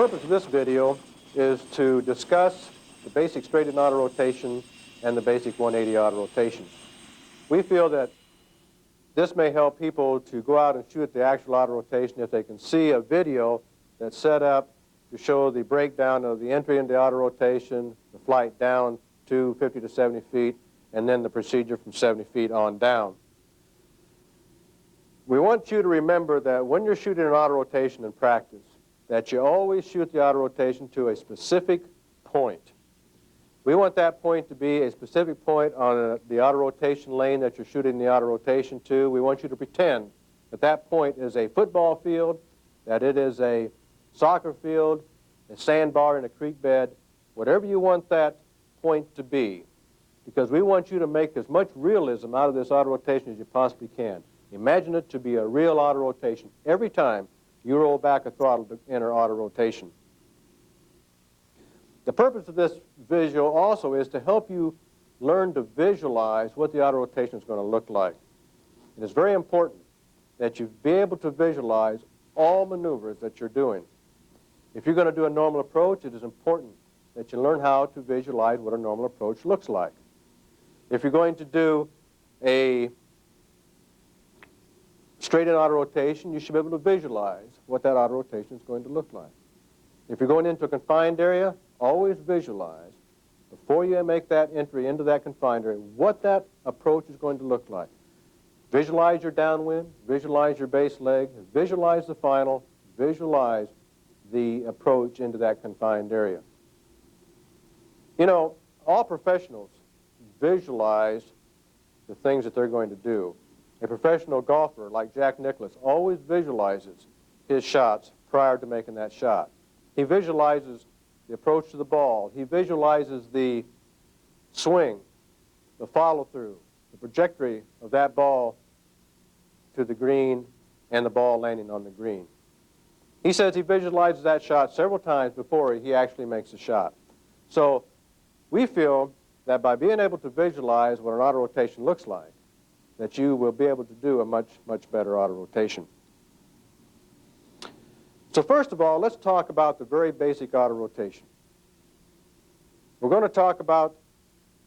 purpose of this video is to discuss the basic straight-in autorotation and the basic 180 autorotation. We feel that this may help people to go out and shoot the actual autorotation if they can see a video that's set up to show the breakdown of the entry into autorotation, the flight down to 50 to 70 feet, and then the procedure from 70 feet on down. We want you to remember that when you're shooting an autorotation in practice, that you always shoot the autorotation to a specific point. We want that point to be a specific point on the autorotation lane that you're shooting the autorotation to. We want you to pretend that that point is a football field, that it is a soccer field, a sandbar in a creek bed, whatever you want that point to be, because we want you to make as much realism out of this autorotation as you possibly can. Imagine it to be a real autorotation every time you roll back a throttle to enter autorotation. The purpose of this visual also is to help you learn to visualize what the autorotation is going to look like. It is very important that you be able to visualize all maneuvers that you're doing. If you're going to do a normal approach, it is important that you learn how to visualize what a normal approach looks like. If you're going to do a straight-in autorotation, you should be able to visualize what that autorotation is going to look like. If you're going into a confined area, always visualize, before you make that entry into that confined area, what that approach is going to look like. Visualize your downwind, visualize your base leg, visualize the final, visualize the approach into that confined area. You know, all professionals visualize the things that they're going to do. A professional golfer like Jack Nicklaus always visualizes his shots prior to making that shot. He visualizes the approach to the ball. He visualizes the swing, the follow-through, the trajectory of that ball to the green and the ball landing on the green. He says he visualizes that shot several times before he actually makes the shot. So we feel that by being able to visualize what an autorotation looks like, that you will be able to do a much, much better autorotation. So first of all, let's talk about the very basic autorotation. We're going to talk about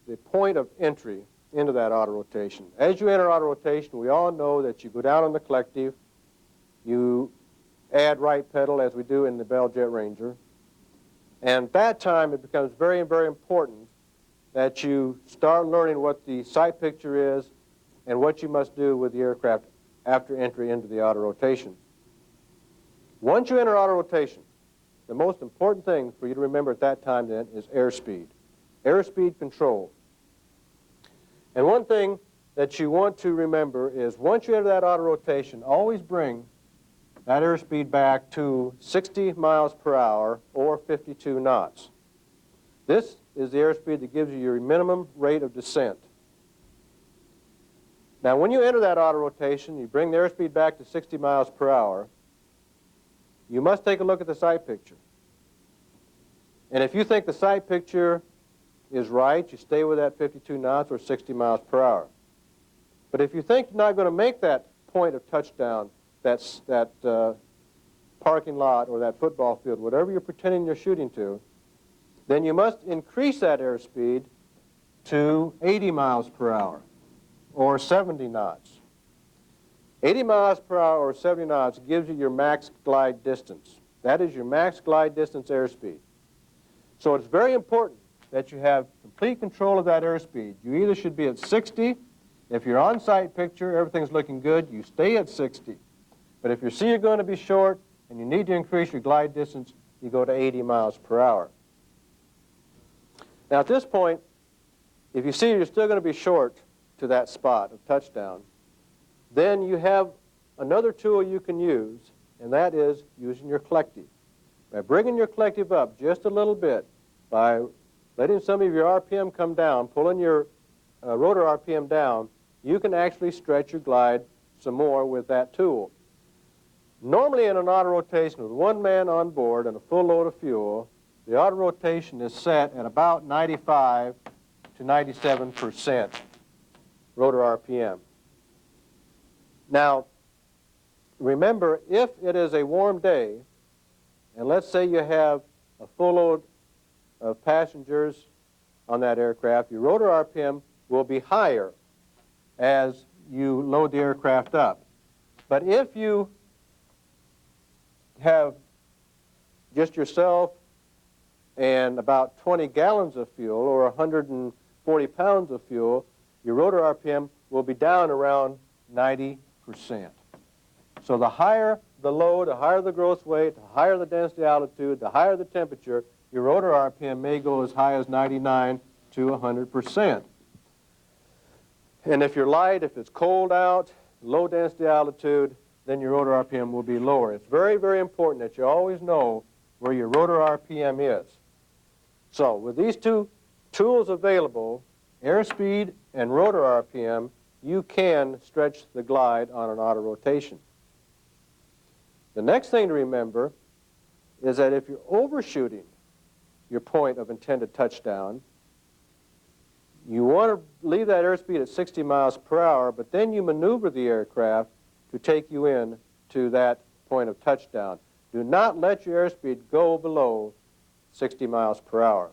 the point of entry into that autorotation. As you enter autorotation, we all know that you go down on the collective, you add right pedal as we do in the Bell Jetranger, and at that time it becomes very, very important that you start learning what the sight picture is and what you must do with the aircraft after entry into the autorotation. Once you enter autorotation, the most important thing for you to remember at that time then is airspeed. Airspeed control. And one thing that you want to remember is once you enter that autorotation, always bring that airspeed back to 60 miles per hour or 52 knots. This is the airspeed that gives you your minimum rate of descent. Now, when you enter that autorotation, you bring the airspeed back to 60 miles per hour. You must take a look at the sight picture. And if you think the sight picture is right, you stay with that 52 knots or 60 miles per hour. But if you think you're not going to make that point of touchdown, that parking lot or that football field, whatever you're pretending you're shooting to, then you must increase that airspeed to 80 miles per hour or 70 knots. 80 miles per hour or 70 knots gives you your max glide distance. That is your max glide distance airspeed. So it's very important that you have complete control of that airspeed. You either should be at 60. If you're on sight picture, everything's looking good, you stay at 60. But if you see you're going to be short and you need to increase your glide distance, you go to 80 miles per hour. Now at this point, if you see you're still going to be short to that spot of touchdown, then you have another tool you can use, and that is using your collective. By bringing your collective up just a little bit, by letting some of your RPM come down, pulling your rotor RPM down, you can actually stretch your glide some more with that tool. Normally in an autorotation with one man on board and a full load of fuel, the autorotation is set at about 95 to 97% rotor RPM. Now, remember, if it is a warm day and let's say you have a full load of passengers on that aircraft, your rotor RPM will be higher as you load the aircraft up. But if you have just yourself and about 20 gallons of fuel or 140 pounds of fuel, your rotor RPM will be down around 90%. So the higher the load, the higher the gross weight, the higher the density altitude, the higher the temperature, your rotor RPM may go as high as 99 to 100%. And if you're light, if it's cold out, low density altitude, then your rotor RPM will be lower. It's very, very important that you always know where your rotor RPM is. So with these two tools available, airspeed and rotor RPM, you can stretch the glide on an auto rotation. The next thing to remember is that if you're overshooting your point of intended touchdown, you want to leave that airspeed at 60 miles per hour, but then you maneuver the aircraft to take you in to that point of touchdown. Do not let your airspeed go below 60 miles per hour.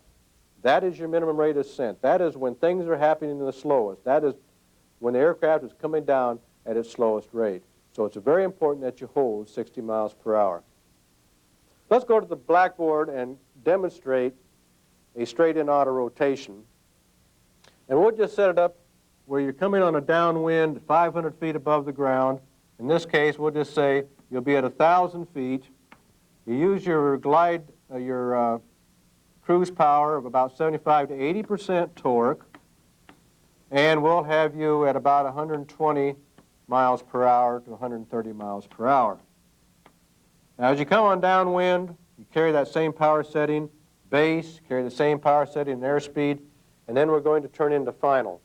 That is your minimum rate of ascent. That is when things are happening the slowest. That is when the aircraft is coming down at its slowest rate. So it's very important that you hold 60 miles per hour. Let's go to the blackboard and demonstrate a straight-in auto rotation. And we'll just set it up where you're coming on a downwind 500 feet above the ground. In this case, we'll just say you'll be at 1,000 feet. You use your glide, your cruise power of about 75 to 80% torque, and we'll have you at about 120 miles per hour to 130 miles per hour. Now, as you come on downwind, you carry that same power setting, base, carry the same power setting and airspeed, and then we're going to turn into final.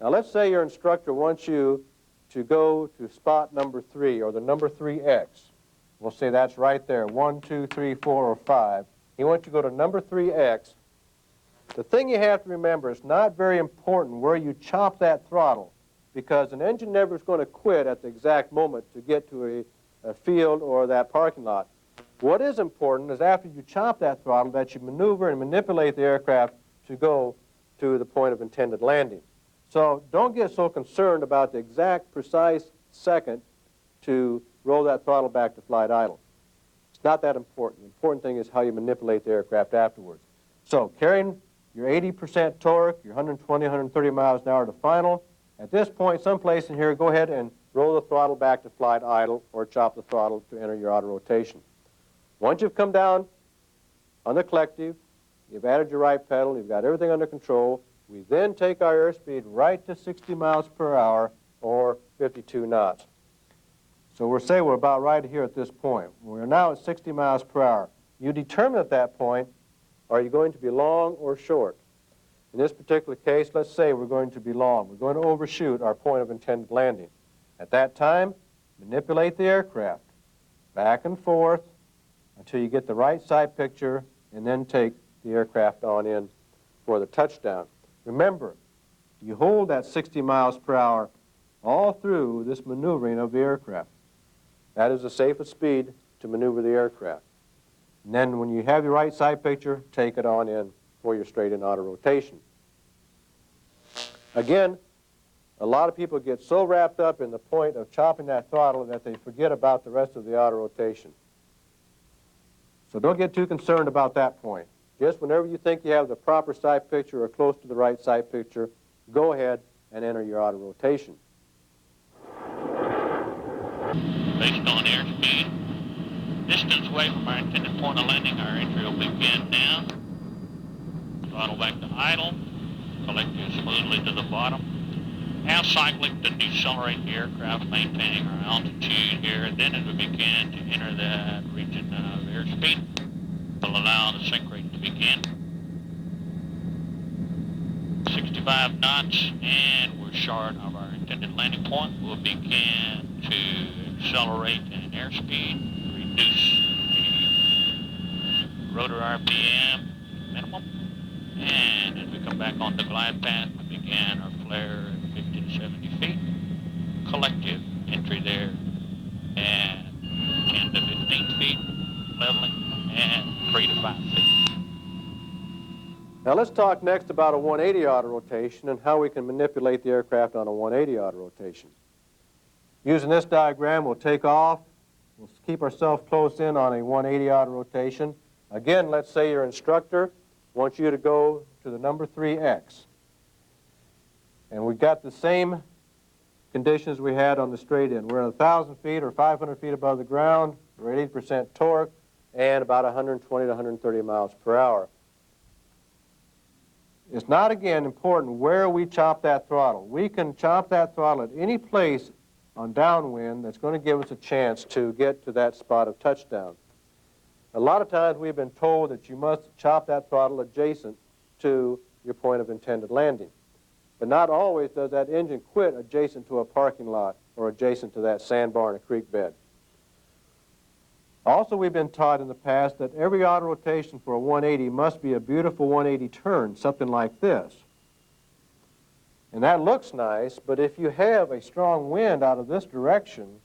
Now, let's say your instructor wants you to go to spot number 3, or the number 3X. We'll say that's right there, 1, 2, 3, 4, or 5. He wants you to go to number 3X. The thing you have to remember, it's not very important where you chop that throttle, because an engine never is going to quit at the exact moment to get to a field or that parking lot. What is important is after you chop that throttle that you maneuver and manipulate the aircraft to go to the point of intended landing. So don't get so concerned about the exact precise second to roll that throttle back to flight idle. It's not that important. The important thing is how you manipulate the aircraft afterwards. So carrying your 80% torque, your 120, 130 miles an hour to final. At this point, someplace in here, go ahead and roll the throttle back to flight idle or chop the throttle to enter your auto rotation. Once you've come down on the collective, you've added your right pedal, you've got everything under control, we then take our airspeed right to 60 miles per hour or 52 knots. So we'll say we're about right here at this point. We're now at 60 miles per hour. You determine at that point, are you going to be long or short? In this particular case, let's say we're going to be long. We're going to overshoot our point of intended landing. At that time, manipulate the aircraft back and forth until you get the right side picture, and then take the aircraft on in for the touchdown. Remember, you hold that 60 miles per hour all through this maneuvering of the aircraft. That is the safest speed to maneuver the aircraft. And then when you have your right side picture, take it on in for your straight-in auto rotation. Again, a lot of people get so wrapped up in the point of chopping that throttle that they forget about the rest of the auto rotation. So don't get too concerned about that point. Just whenever you think you have the proper side picture or close to the right side picture, go ahead and enter your auto rotation. Based on airspeed, distance away from our intended point of landing, our entry will begin now. Throttle back to idle, collecting smoothly to the bottom. Now cycling to decelerate the aircraft, maintaining our altitude here. Then as we begin to enter that region of airspeed, we'll allow the sync rate to begin. 65 knots, and we're short of our intended landing point. We'll begin to accelerate in airspeed, reduce the rotor RPM minimum, and as we come back on the glide path, we begin our flare at 50 to 70 feet. Collective entry there at 10 to 15 feet, leveling, and Now let's talk next about a 180 auto rotation and how we can manipulate the aircraft on a 180 auto rotation. Using this diagram, we'll take off. We'll keep ourselves close in on a 180 auto rotation. Again, let's say your instructor wants you to go to the number 3X. And we've got the same conditions we had on the straight in. We're at 1,000 feet or 500 feet above the ground. We're at 80% torque and about 120 to 130 miles per hour. It's not, again, important where we chop that throttle. We can chop that throttle at any place on downwind that's going to give us a chance to get to that spot of touchdown. A lot of times we've been told that you must chop that throttle adjacent to your point of intended landing. But not always does that engine quit adjacent to a parking lot or adjacent to that sandbar in a creek bed. Also, we've been taught in the past that every auto rotation for a 180 must be a beautiful 180 turn, something like this. And that looks nice, but if you have a strong wind out of this direction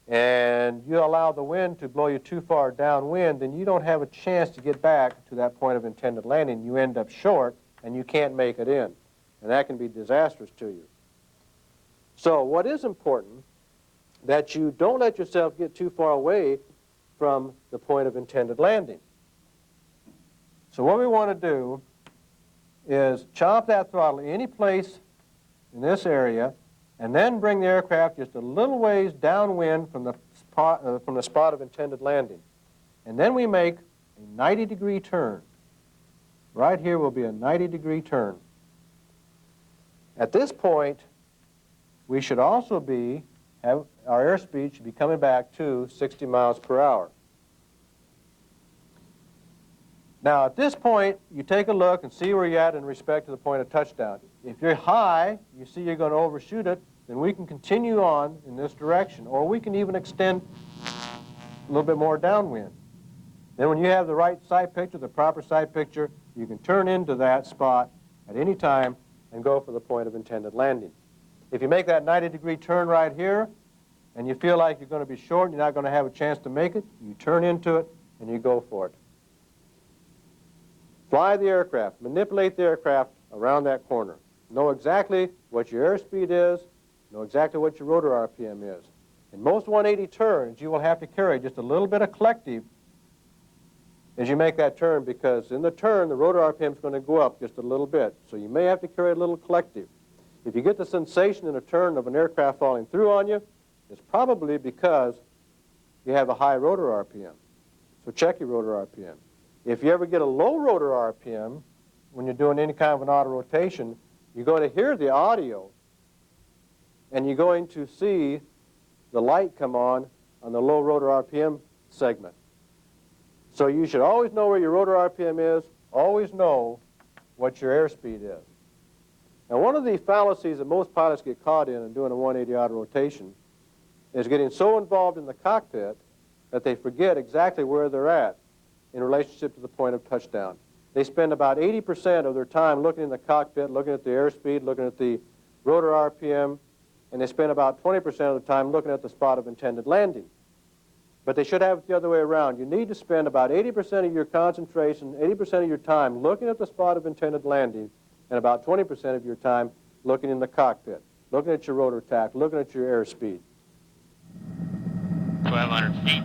and you allow the wind to blow you too far downwind, then you don't have a chance to get back to that point of intended landing. You end up short and you can't make it in. And that can be disastrous to you. So what is important, that you don't let yourself get too far away from the point of intended landing. So what we want to do is chop that throttle any place in this area and then bring the aircraft just a little ways downwind from the spot of intended landing. And then we make a 90-degree turn. Right here will be a 90-degree turn. At this point, we should also our airspeed should be coming back to 60 miles per hour. Now, at this point, you take a look and see where you're at in respect to the point of touchdown. If you're high, you see you're going to overshoot it, then we can continue on in this direction, or we can even extend a little bit more downwind. Then when you have the right sight picture, the proper sight picture, you can turn into that spot at any time and go for the point of intended landing. If you make that 90-degree turn right here, and you feel like you're going to be short and you're not going to have a chance to make it, you turn into it and you go for it. Fly the aircraft, manipulate the aircraft around that corner. Know exactly what your airspeed is, know exactly what your rotor RPM is. In most 180 turns, you will have to carry just a little bit of collective as you make that turn, because in the turn, the rotor RPM is going to go up just a little bit. So you may have to carry a little collective. If you get the sensation in a turn of an aircraft falling through on you, it's probably because you have a high rotor RPM. So check your rotor RPM. If you ever get a low rotor RPM, when you're doing any kind of an auto rotation, you're going to hear the audio, and you're going to see the light come on the low rotor RPM segment. So you should always know where your rotor RPM is, always know what your airspeed is. Now, one of the fallacies that most pilots get caught in doing a 180 auto rotation is getting so involved in the cockpit that they forget exactly where they're at in relationship to the point of touchdown. They spend about 80% of their time looking in the cockpit, looking at the airspeed, looking at the rotor RPM, and they spend about 20% of the time looking at the spot of intended landing. But they should have it the other way around. You need to spend about 80% of your concentration, 80% of your time looking at the spot of intended landing, and about 20% of your time looking in the cockpit, looking at your rotor tack, looking at your airspeed. 1,200 feet,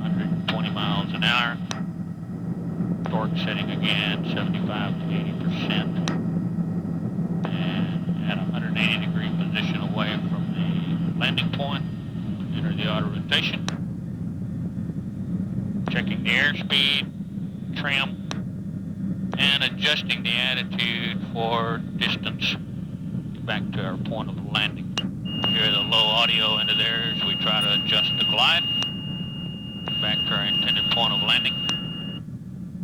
120 miles an hour. Torque setting again, 75 to 80%. And at a 180-degree position away from the landing point, enter the auto rotation. Checking the airspeed, trim, and adjusting the attitude for distance back to our point of landing. You hear the low audio into there as we try to adjust the glide back to our intended point of landing.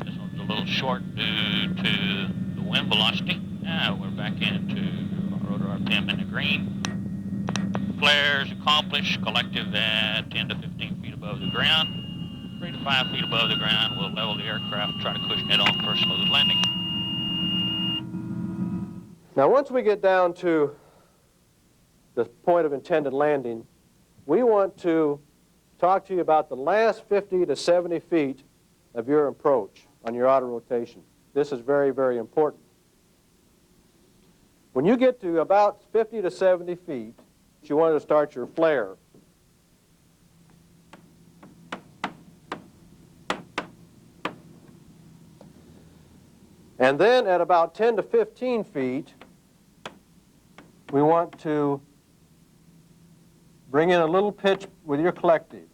This one's a little short due to the wind velocity. Now we're back into our rotor RPM in the green. Flares accomplished, collective at 10 to 15 feet above the ground. 3 to 5 feet above the ground, we'll level the aircraft, try to cushion it on for a smooth landing. Now, once we get down to the point of intended landing, we want to talk to you about the last 50 to 70 feet of your approach on your auto rotation. this is very, very important. When you get to about 50 to 70 feet, you want to start your flare. And then at about 10 to 15 feet, we want to bring in a little pitch with your collective.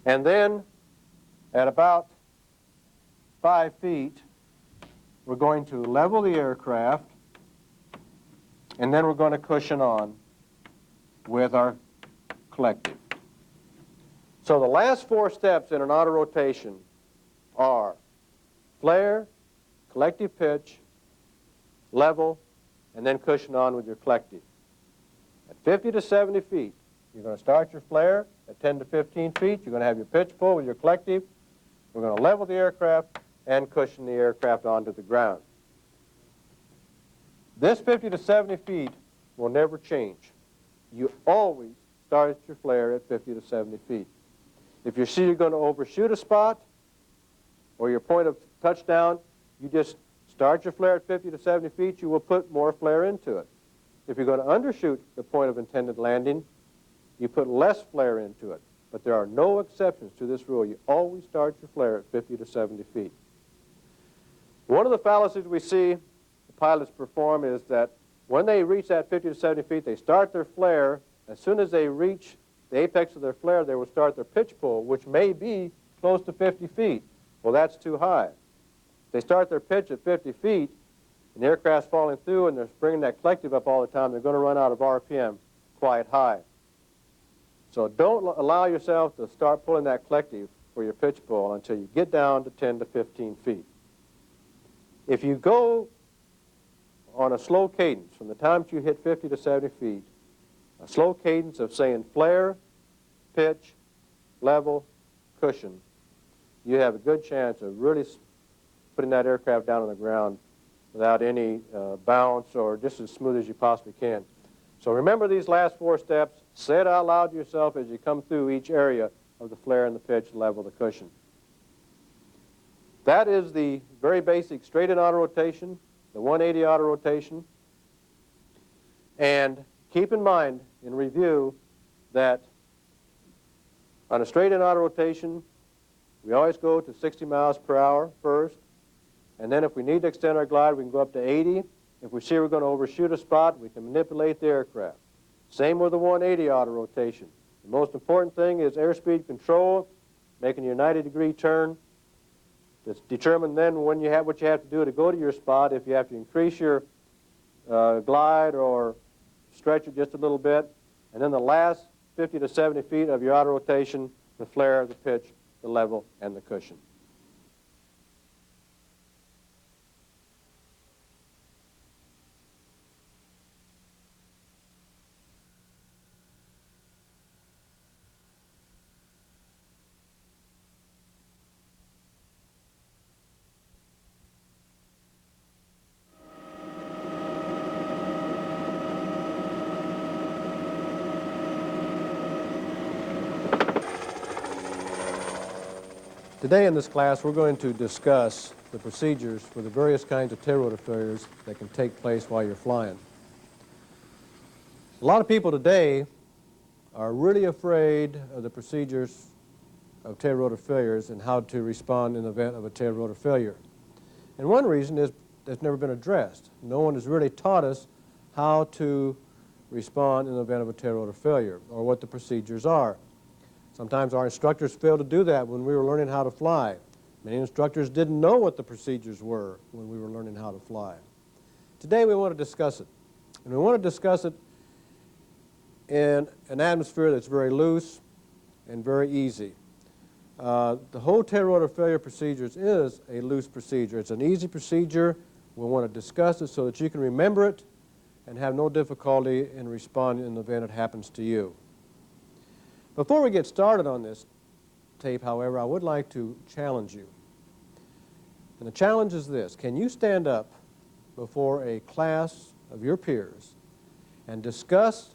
And then at about 5 feet, we're going to level the aircraft, and then we're going to cushion on with our collective. So the last 4 steps in an auto rotation are flare, collective pitch, level, and then cushion on with your collective. At 50 to 70 feet, you're going to start your flare. At 10 to 15 feet, you're going to have your pitch pull with your collective. We're going to level the aircraft and cushion the aircraft onto the ground. This 50 to 70 feet will never change. You always start your flare at 50 to 70 feet. If you see you're going to overshoot a spot or your point of touchdown, you just start your flare at 50 to 70 feet, you will put more flare into it. If you're going to undershoot the point of intended landing, you put less flare into it. But there are no exceptions to this rule. You always start your flare at 50 to 70 feet. One of the fallacies we see the pilots perform is that when they reach that 50 to 70 feet, they start their flare. As soon as they reach the apex of their flare, they will start their pitch pull, which may be close to 50 feet. Well, that's too high. If they start their pitch at 50 feet, and the aircraft's falling through and they're bringing that collective up all the time, they're going to run out of RPM quite high. So don't allow yourself to start pulling that collective for your pitch pull until you get down to 10 to 15 feet. If you go on a slow cadence from the time that you hit 50 to 70 feet, a slow cadence of saying flare, pitch, level, cushion, you have a good chance of really putting that aircraft down on the ground without any bounce or just as smooth as you possibly can. So remember these last 4 steps. Say it out loud to yourself as you come through each area of the flare and the pitch, level, the cushion. That is the very basic straight-in auto rotation, the 180 auto rotation. And keep in mind, in review, that on a straight-in auto rotation, we always go to 60 miles per hour first. And then if we need to extend our glide, we can go up to 80. If we see we're going to overshoot a spot, we can manipulate the aircraft. Same with the 180 auto rotation. The most important thing is airspeed control, making your 90-degree turn. It's determined then when you have what you have to do to go to your spot, if you have to increase your glide or stretch it just a little bit. And then the last 50 to 70 feet of your auto rotation, the flare, the pitch, the level, and the cushion. Today in this class, we're going to discuss the procedures for the various kinds of tail rotor failures that can take place while you're flying. A lot of people today are really afraid of the procedures of tail rotor failures and how to respond in the event of a tail rotor failure. And one reason is that's never been addressed. No one has really taught us how to respond in the event of a tail rotor failure or what the procedures are. Sometimes our instructors failed to do that when we were learning how to fly. Many instructors didn't know what the procedures were when we were learning how to fly. Today we want to discuss it. And we want to discuss it in an atmosphere that's very loose and very easy. The whole tail rotor failure procedures is a loose procedure. It's an easy procedure. We want to discuss it so that you can remember it and have no difficulty in responding in the event it happens to you. Before we get started on this tape, however, I would like to challenge you. And the challenge is this: can you stand up before a class of your peers and discuss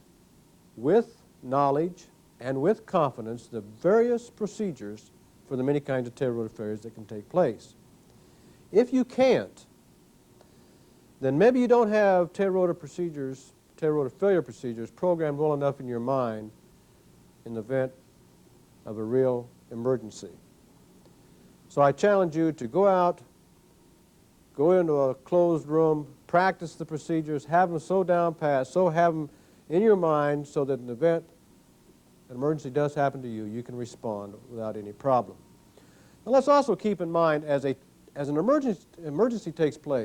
with knowledge and with confidence the various procedures for the many kinds of tail rotor failures that can take place. If you can't, then maybe you don't have tail rotor failure procedures programmed well enough in your mind in the event of a real emergency. So I challenge you to go out, go into a closed room, practice the procedures, have them so down pat, so have them in your mind so that in the event an emergency does happen to you, you can respond without any problem. Now let's also keep in mind as an emergency takes place,